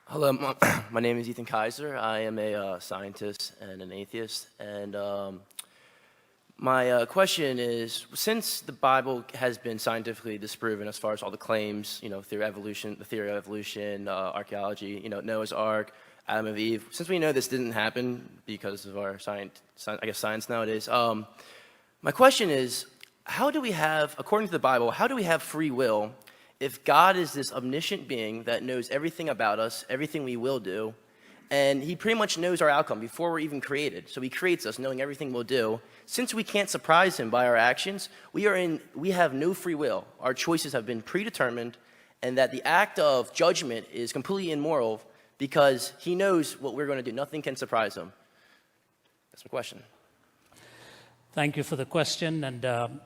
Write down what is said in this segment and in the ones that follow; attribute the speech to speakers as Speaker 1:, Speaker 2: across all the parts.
Speaker 1: Hello, my name is Ethan Kaiser. I am a scientist and an atheist. And my question is, since the Bible has been scientifically disproven as far as all the claims, the theory of evolution, archaeology, Noah's Ark, Adam and Eve, since we know this didn't happen because of our science nowadays, my question is, how do we have, according to the Bible, how do we have free will if God is this omniscient being that knows everything about us, everything we will do, and he pretty much knows our outcome before we're even created? So he creates us knowing everything we'll do. Since we can't surprise him by our actions, we have no free will. Our choices have been predetermined, and that the act of judgment is completely immoral because he knows what we're going to do. Nothing can surprise him. That's my question.
Speaker 2: Thank you for the question. And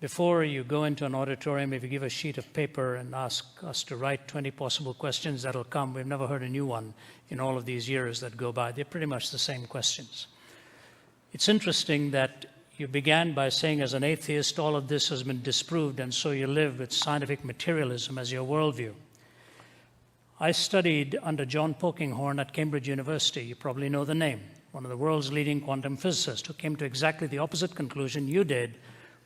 Speaker 2: before you go into an auditorium, if you give a sheet of paper and ask us to write 20 possible questions, that'll come. We've never heard a new one in all of these years that go by. They're pretty much the same questions. It's interesting that you began by saying, as an atheist, all of this has been disproved, and so you live with scientific materialism as your worldview. I studied under John Polkinghorne at Cambridge University. You probably know the name. One of the world's leading quantum physicists who came to exactly the opposite conclusion you did,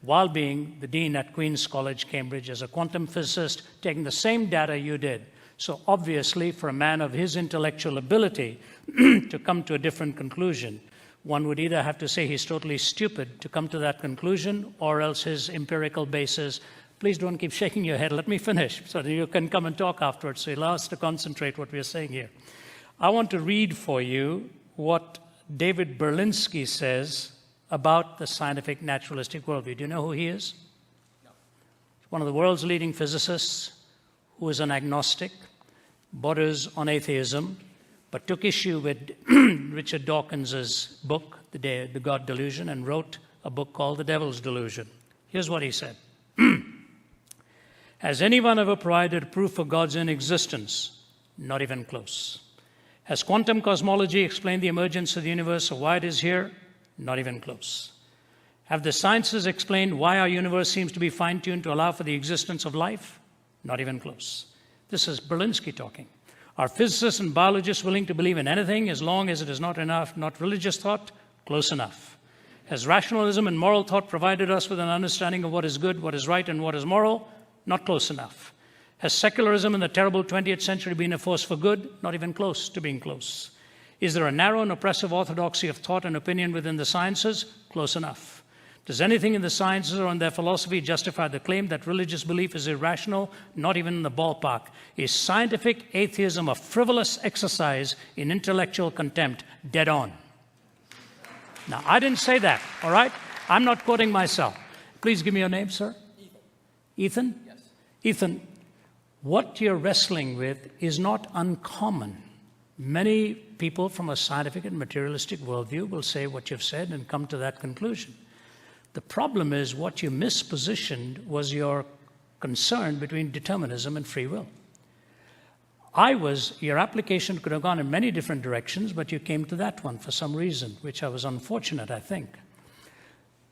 Speaker 2: while being the dean at Queen's College, Cambridge, as a quantum physicist, taking the same data you did. So obviously, for a man of his intellectual ability to come to a different conclusion, one would either have to say he's totally stupid to come to that conclusion, or else his empirical basis. Please don't keep shaking your head. Let me finish so that you can come and talk afterwards. So allow us to concentrate what we're saying here. I want to read for you what David Berlinski says about the scientific naturalistic worldview. Do you know who he is? No. One of the world's leading physicists who is an agnostic, borders on atheism, but took issue with Richard Dawkins's book, The God Delusion, and wrote a book called The Devil's Delusion. Here's what he said. Has anyone ever provided proof for God's inexistence? Not even close. Has quantum cosmology explained the emergence of the universe or why it is here? Not even close. Have the sciences explained why our universe seems to be fine-tuned to allow for the existence of life? Not even close. This is Berlinski talking. Are physicists and biologists willing to believe in anything as long as it is not religious thought? Close enough. Has rationalism and moral thought provided us with an understanding of what is good, what is right, and what is moral? Not close enough. Has secularism in the terrible 20th century been a force for good? Not even close to being close. Is there a narrow and oppressive orthodoxy of thought and opinion within the sciences? Close enough. Does anything in the sciences or in their philosophy justify the claim that religious belief is irrational? Not even in the ballpark. Is scientific atheism a frivolous exercise in intellectual contempt? Dead on. Now, I didn't say that, all right? I'm not quoting myself. Please give me your name, sir.
Speaker 1: Ethan.
Speaker 2: Ethan?
Speaker 1: Yes.
Speaker 2: Ethan, what you're wrestling with is not uncommon. Many people from a scientific and materialistic worldview will say what you've said and come to that conclusion. The problem is what you mispositioned was your concern between determinism and free will. Your application could have gone in many different directions, but you came to that one for some reason, which I was unfortunate, I think.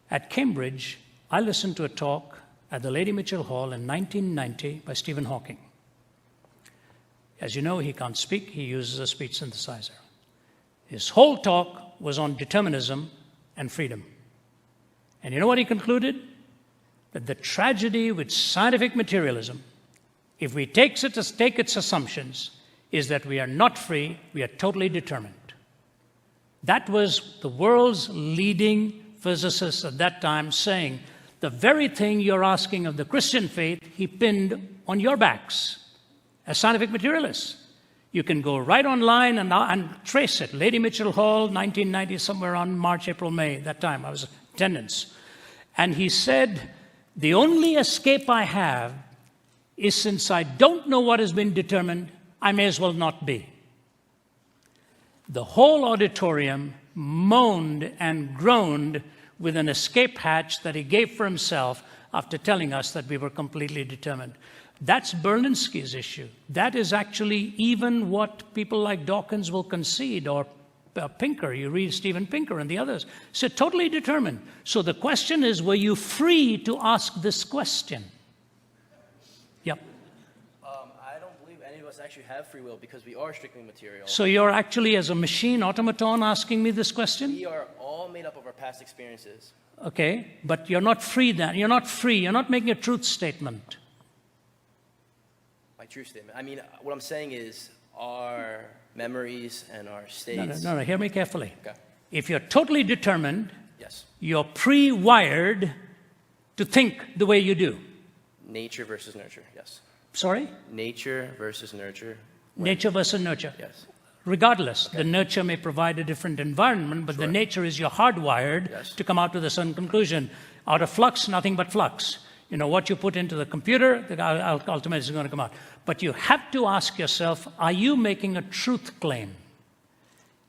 Speaker 2: At Cambridge, I listened to a talk at the Lady Mitchell Hall in 1990 by Stephen Hawking. As you know, he can't speak. He uses a speech synthesizer. His whole talk was on determinism and freedom. And you know what he concluded? That the tragedy with scientific materialism, if we take its assumptions, is that we are not free, we are totally determined. That was the world's leading physicist at that time saying, the very thing you're asking of the Christian faith, he pinned on your backs. As scientific materialists. You can go right online and trace it. Lady Mitchell Hall, 1990, somewhere around March, April, May, that time. I was in attendance. And he said, the only escape I have is since I don't know what has been determined, I may as well not be. The whole auditorium moaned and groaned with an escape hatch that he gave for himself after telling us that we were completely determined. That's Berlinski's issue. That is actually even what people like Dawkins will concede, or Pinker. You read Steven Pinker and the others. So totally determined. So the question is, were you free to ask this question? Yep.
Speaker 1: I don't believe any of us actually have free will because we are strictly material.
Speaker 2: So you're actually, as a machine automaton, asking me this question?
Speaker 1: We are all made up of our past experiences.
Speaker 2: Okay, but you're not free then. You're not free. You're not making a truth statement.
Speaker 1: My truth statement. I mean, what I'm saying is our memories and our states.
Speaker 2: No, hear me carefully.
Speaker 1: Okay.
Speaker 2: If you're totally determined,
Speaker 1: Yes.
Speaker 2: you're pre-wired to think the way you do.
Speaker 1: Nature versus nurture. Yes.
Speaker 2: Sorry?
Speaker 1: Nature versus nurture.
Speaker 2: Nature versus nurture.
Speaker 1: Yes.
Speaker 2: Regardless, the nurture may provide a different environment, but the nature is you're hardwired to come out with a certain conclusion. Out of flux, nothing but flux. You know, what you put into the computer, ultimately is going to come out. But you have to ask yourself, are you making a truth claim?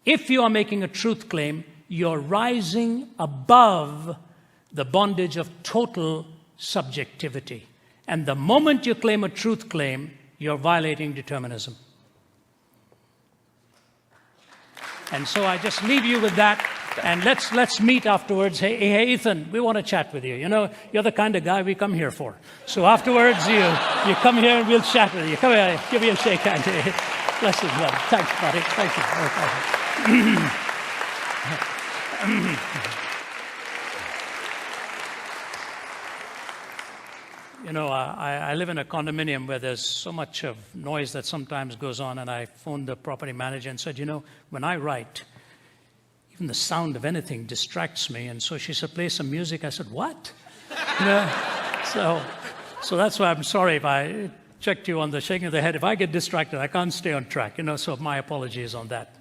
Speaker 2: If you are making a truth claim, you're rising above the bondage of total subjectivity. And the moment you claim a truth claim, you're violating determinism. And so I just leave you with that, and let's meet afterwards. Hey, Ethan, we want to chat with you. You know, you're the kind of guy we come here for. So afterwards, you come here and we'll chat with you. Come here, give me a shake hand. Bless you, brother. Thanks, buddy. Thank you. You know, I live in a condominium where there's so much of noise that sometimes goes on, and I phoned the property manager and said, you know, when I write, even the sound of anything distracts me. And so she said, play some music. I said, what? You know, so that's why I'm sorry if I checked you on the shaking of the head. If I get distracted, I can't stay on track. You know, so my apologies on that.